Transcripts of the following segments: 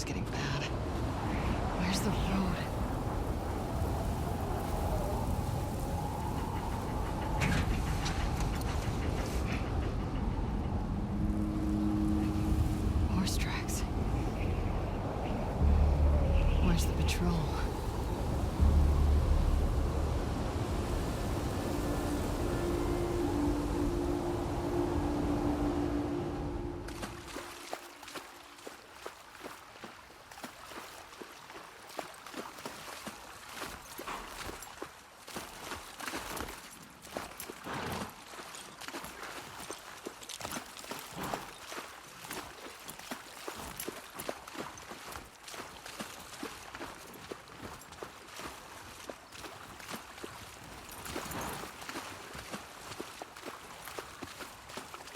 weather's getting bad. Where's the road? Horse tracks. Where's the patrol?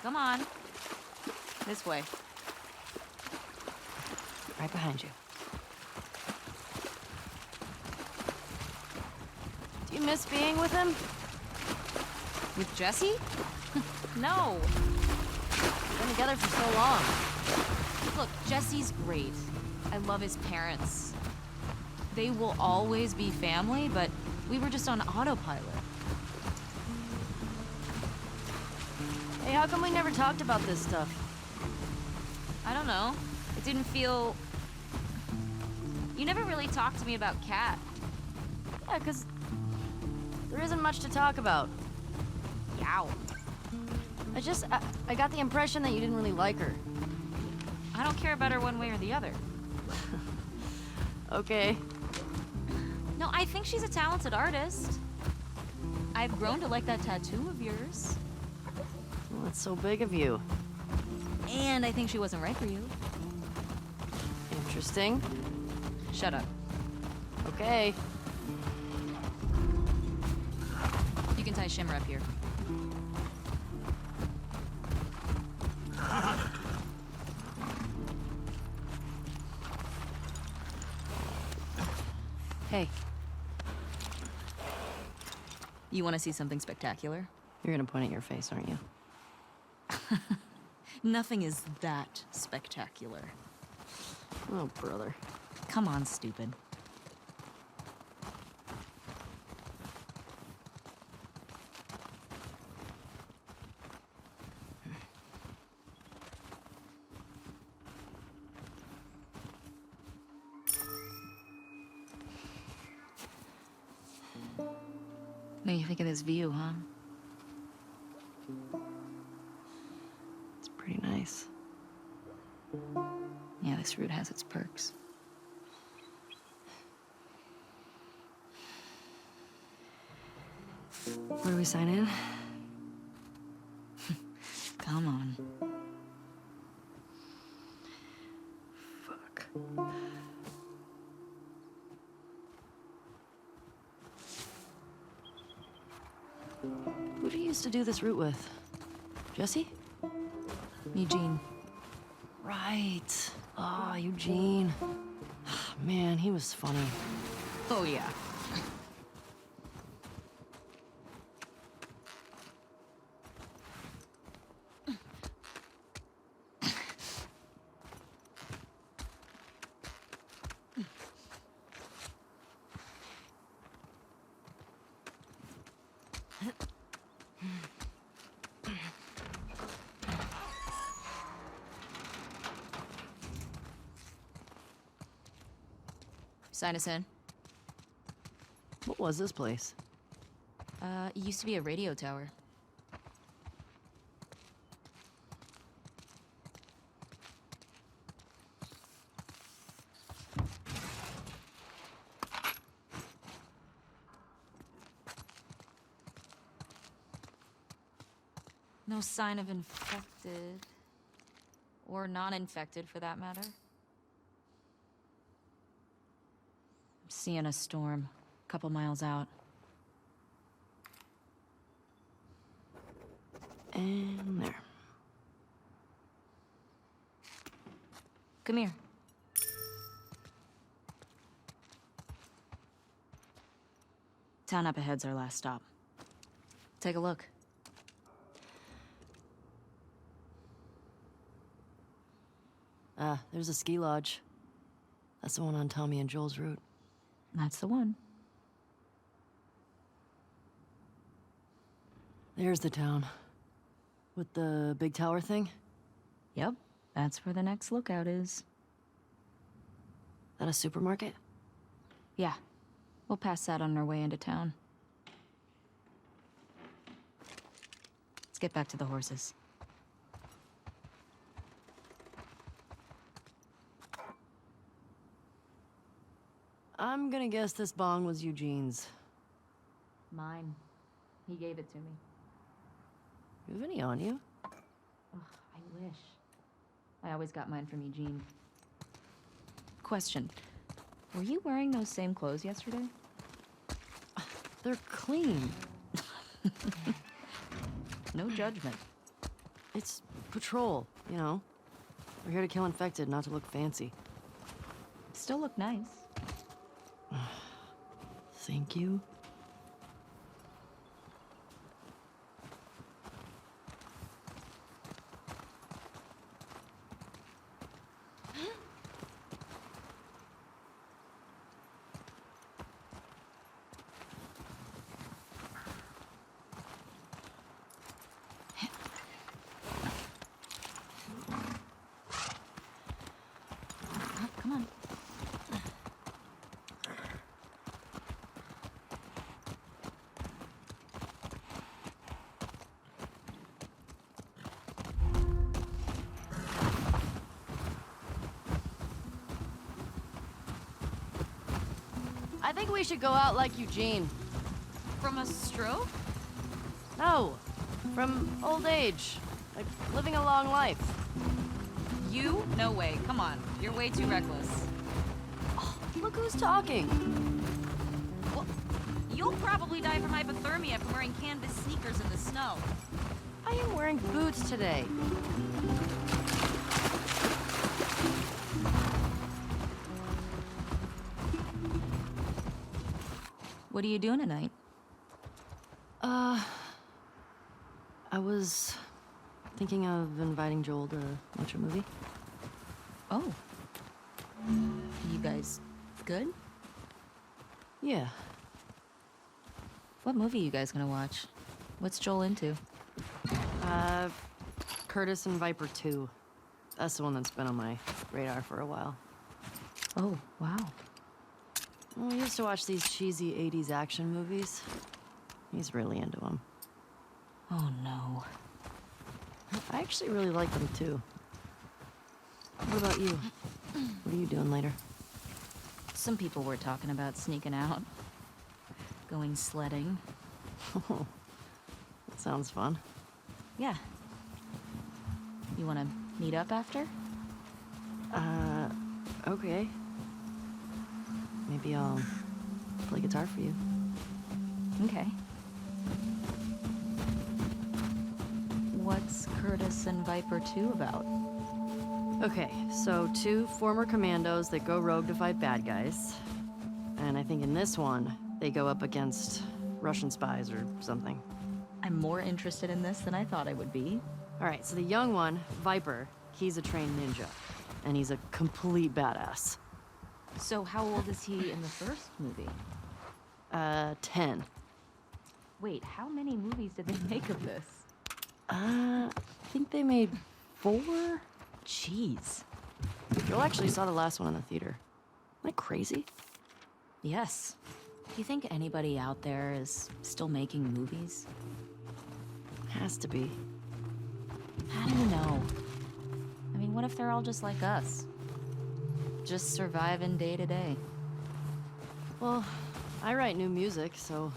Come on. This way. Right behind you. Do you miss being with him? With Jesse? No. We've been together for so long. Look, Jesse's great. I love his parents. They will always be family, but we were just on autopilot. Hey, how come we never talked about this stuff? I don't know. It didn't feel... You never really talked to me about Kat. Yeah, 'cause there isn't much to talk about. Yow. I got the impression that you didn't really like her. I don't care about her one way or the other. Okay. No, I think she's a talented artist. I've grown to like that tattoo of yours. Well, that's so big of you. And I think she wasn't right for you. Interesting. Shut up. Okay. You can tie Shimmer up here. Hey. You want to see something spectacular? You're gonna point at your face, aren't you? Nothing is that spectacular. Oh, brother. Come on, stupid. What do you think of this view, huh? It's pretty nice. Yeah, this route has its perks. Where do we sign in? Come on. Fuck. Who do you used to do this route with? Jesse? Eugene. Right. Ah, Eugene. Man, he was funny. Oh, yeah. Sign us in. What was this place? It used to be a radio tower. No sign of infected. Or non-infected, for that matter. I'm seeing a storm. A couple miles out. And there. Come here. Town up ahead's our last stop. Take a look. There's a ski lodge. That's the one on Tommy and Joel's route. That's the one. There's the town. With the big tower thing? Yep, that's where the next lookout is. That a supermarket? Yeah, we'll pass that on our way into town. Let's get back to the horses. I'm gonna guess this bong was Eugene's. Mine. He gave it to me. You have any on you? Ugh, I wish. I always got mine from Eugene. Question. Were you wearing those same clothes yesterday? They're clean. No judgment. It's patrol, you know. We're here to kill infected, not to look fancy. Still look nice. Thank you. Come on. I think we should go out like Eugene. From a stroke? No, from old age. Like living a long life. You? No way. Come on. You're way too reckless. Look who's talking. Well, you'll probably die from hypothermia from wearing canvas sneakers in the snow. I am wearing boots today. What are you doing tonight? I was thinking of inviting Joel to watch a movie. Oh. You guys good? Yeah. What movie you guys gonna watch? What's Joel into? Curtis and Viper 2. That's the one that's been on my radar for a while. Oh, wow. Well, we used to watch these cheesy 80s action movies. He's really into them. Oh, no. I actually really like them, too. What about you? What are you doing later? Some people were talking about sneaking out. Going sledding. Oh, that sounds fun. Yeah. You wanna meet up after? Okay. Maybe I'll play guitar for you. Okay. What's Curtis and Viper 2 about? Okay, so two former commandos that go rogue to fight bad guys. And I think in this one, they go up against Russian spies or something. I'm more interested in this than I thought I would be. All right, so the young one, Viper, he's a trained ninja. And he's a complete badass. So how old is he in the first movie? 10. Wait, how many movies did they make of this? I think they made 4? Jeez. Joel actually saw the last one in the theater. Isn't that crazy? Yes. Do you think anybody out there is still making movies? Has to be. How do you know? I mean, what if they're all just like us? Just surviving day to day. Well, I write new music, so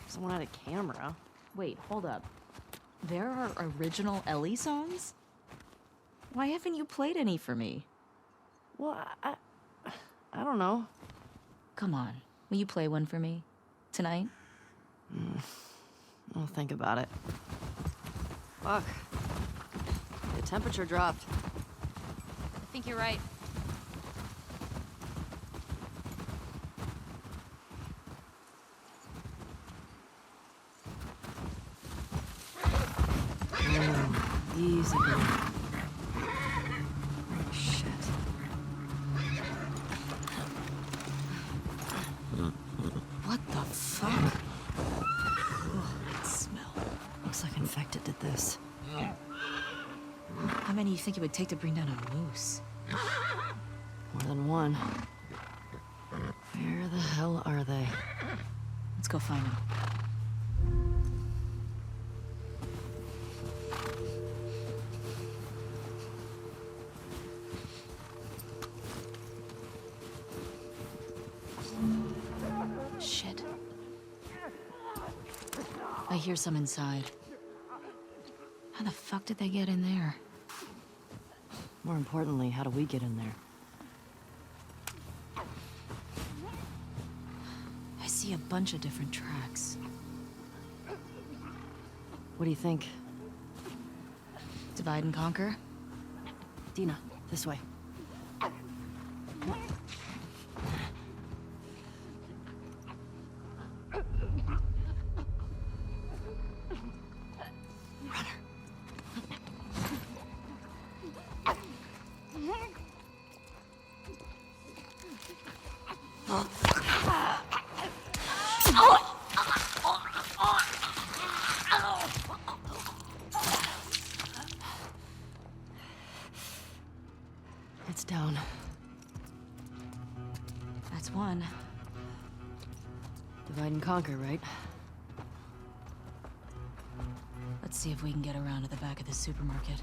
if someone had a camera. Wait, hold up. There are original Ellie songs? Why haven't you played any for me? Well, I don't know. Come on, will you play one for me? Tonight? I'll think about it. Fuck. The temperature dropped. I think you're right. Easy. Shit. How many do you think it would take to bring down a moose? More than one. Where the hell are they? Let's go find them. Shit. I hear some inside. How the fuck did they get in there? More importantly, how do we get in there? I see a bunch of different tracks. What do you think? Divide and conquer? Dina, this way. It's down. That's one. Divide and conquer, right? Let's see if we can get around to the back of the supermarket.